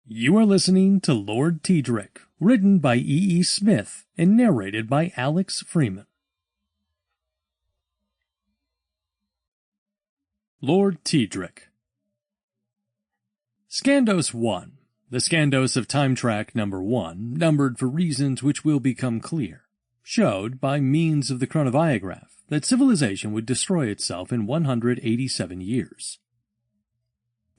You are listening to Lord Tedric, written by E. Smith and narrated by Alex Freeman. Lord Tedric. Scandos 1, the Scandos of Time Track number 1, numbered for reasons which will become clear, showed, by means of the chronobiograph, that civilization would destroy itself in 187 years.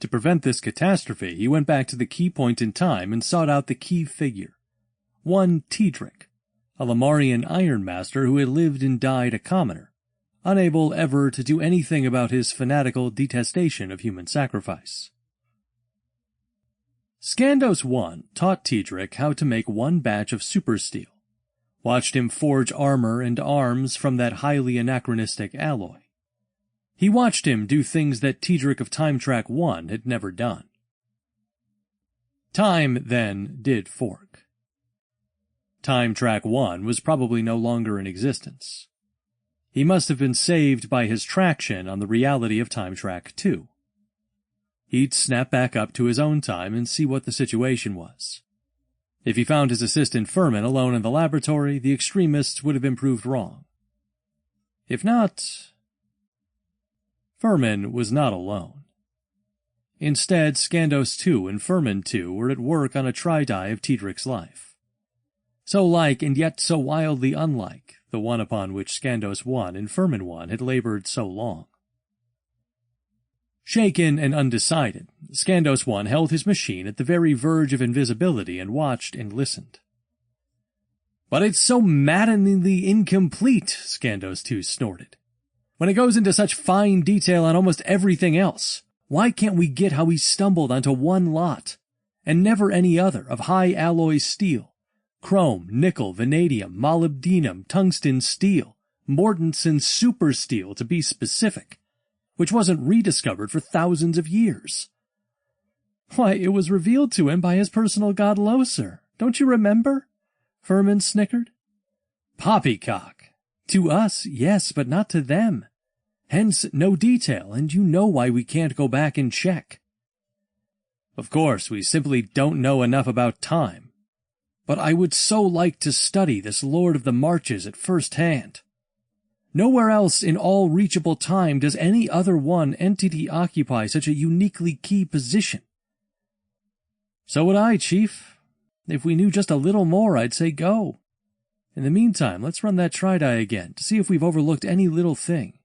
To prevent this catastrophe, he went back to the key point in time and sought out the key figure, one Tedric, a Lamarian ironmaster who had lived and died a commoner, unable ever to do anything about his fanatical detestation of human sacrifice. Scandos 1 taught Tedric how to make one batch of supersteel, watched him forge armor and arms from that highly anachronistic alloy. He watched him do things that Tedric of Time Track 1 had never done. Time, then, did fork. Time Track 1 was probably no longer in existence. He must have been saved by his traction on the reality of Time Track 2. He'd snap back up to his own time and see what the situation was. If he found his assistant Freeman alone in the laboratory, the extremists would have been proved wrong. If not... Freeman was not alone. Instead, Scandos 2 and Freeman 2 were at work on a tri-die of Tedric's life. So like and yet so wildly unlike the one upon which Scandos 1 and Freeman 1 had labored so long. Shaken and undecided, Scandos 1 held his machine at the very verge of invisibility and watched and listened. "But it's so maddeningly incomplete," Scandos 2 snorted. "When it goes into such fine detail on almost everything else, why can't we get how he stumbled onto one lot, and never any other, of high alloy steel, chrome, nickel, vanadium, molybdenum, tungsten steel, Mortensen super steel to be specific, which wasn't rediscovered for thousands of years? Why, it was revealed to him by his personal god Loser, don't you remember?" Freeman snickered. "Poppycock. To us, yes, but not to them. Hence, no detail, and you know why we can't go back and check." "Of course, we simply don't know enough about time. But I would so like to study this Lord of the Marches at first hand. Nowhere else in all reachable time does any other one entity occupy such a uniquely key position." "So would I, Chief. If we knew just a little more, I'd say go. In the meantime, let's run that tri-die again to see if we've overlooked any little thing."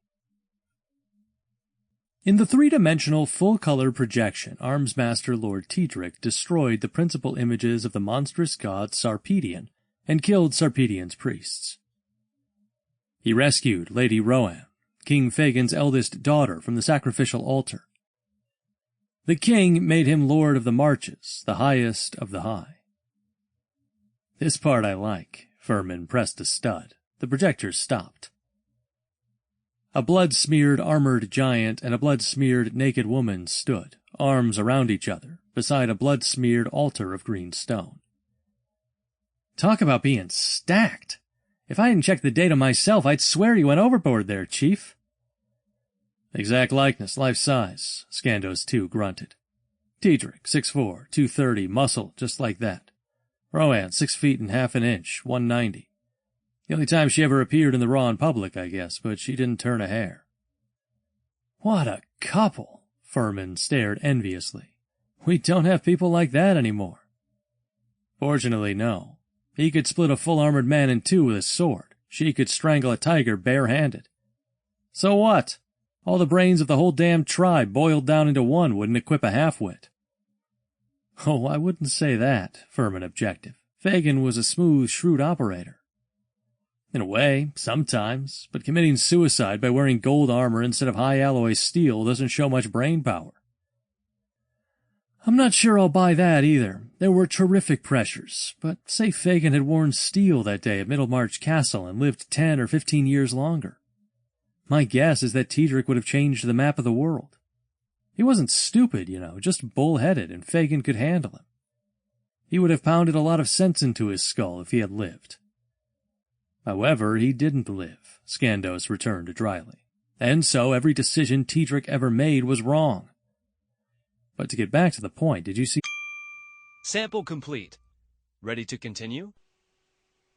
In the three-dimensional, full-color projection, Armsmaster Lord Tedric destroyed the principal images of the monstrous god Sarpedion and killed Sarpedion's priests. He rescued Lady Rohan, King Fagin's eldest daughter, from the sacrificial altar. The king made him Lord of the Marches, the highest of the high. "This part I like." Freeman pressed a stud. The projector stopped. A blood-smeared armored giant and a blood-smeared naked woman stood, arms around each other, beside a blood-smeared altar of green stone. "Talk about being stacked! If I hadn't checked the data myself, I'd swear you went overboard there, Chief." "Exact likeness, life-size," Scandos 2 grunted. "Tedric, 6'4", 230, muscle, just like that. Rohan, 6 feet and half an inch, 190. The only time she ever appeared in the raw in public, I guess, but she didn't turn a hair." "What a couple!" Freeman stared enviously. "We don't have people like that anymore." "Fortunately, no. He could split a full-armored man in two with a sword. She could strangle a tiger bare-handed. So what? All the brains of the whole damn tribe boiled down into one wouldn't equip a half-wit." "Oh, I wouldn't say that," Freeman objected. "Fagin was a smooth, shrewd operator." "In a way, sometimes, but committing suicide by wearing gold armor instead of high-alloy steel doesn't show much brain power." "I'm not sure I'll buy that, either. There were terrific pressures, but say Fagin had worn steel that day at Middlemarch Castle and lived 10 or 15 years longer. My guess is that Tedric would have changed the map of the world. He wasn't stupid, just bull-headed, and Fagin could handle him. He would have pounded a lot of sense into his skull if he had lived." "However, he didn't live," Scandos returned dryly. "And so every decision Tedric ever made was wrong. But to get back to the point, did you see..." Sample complete. Ready to continue?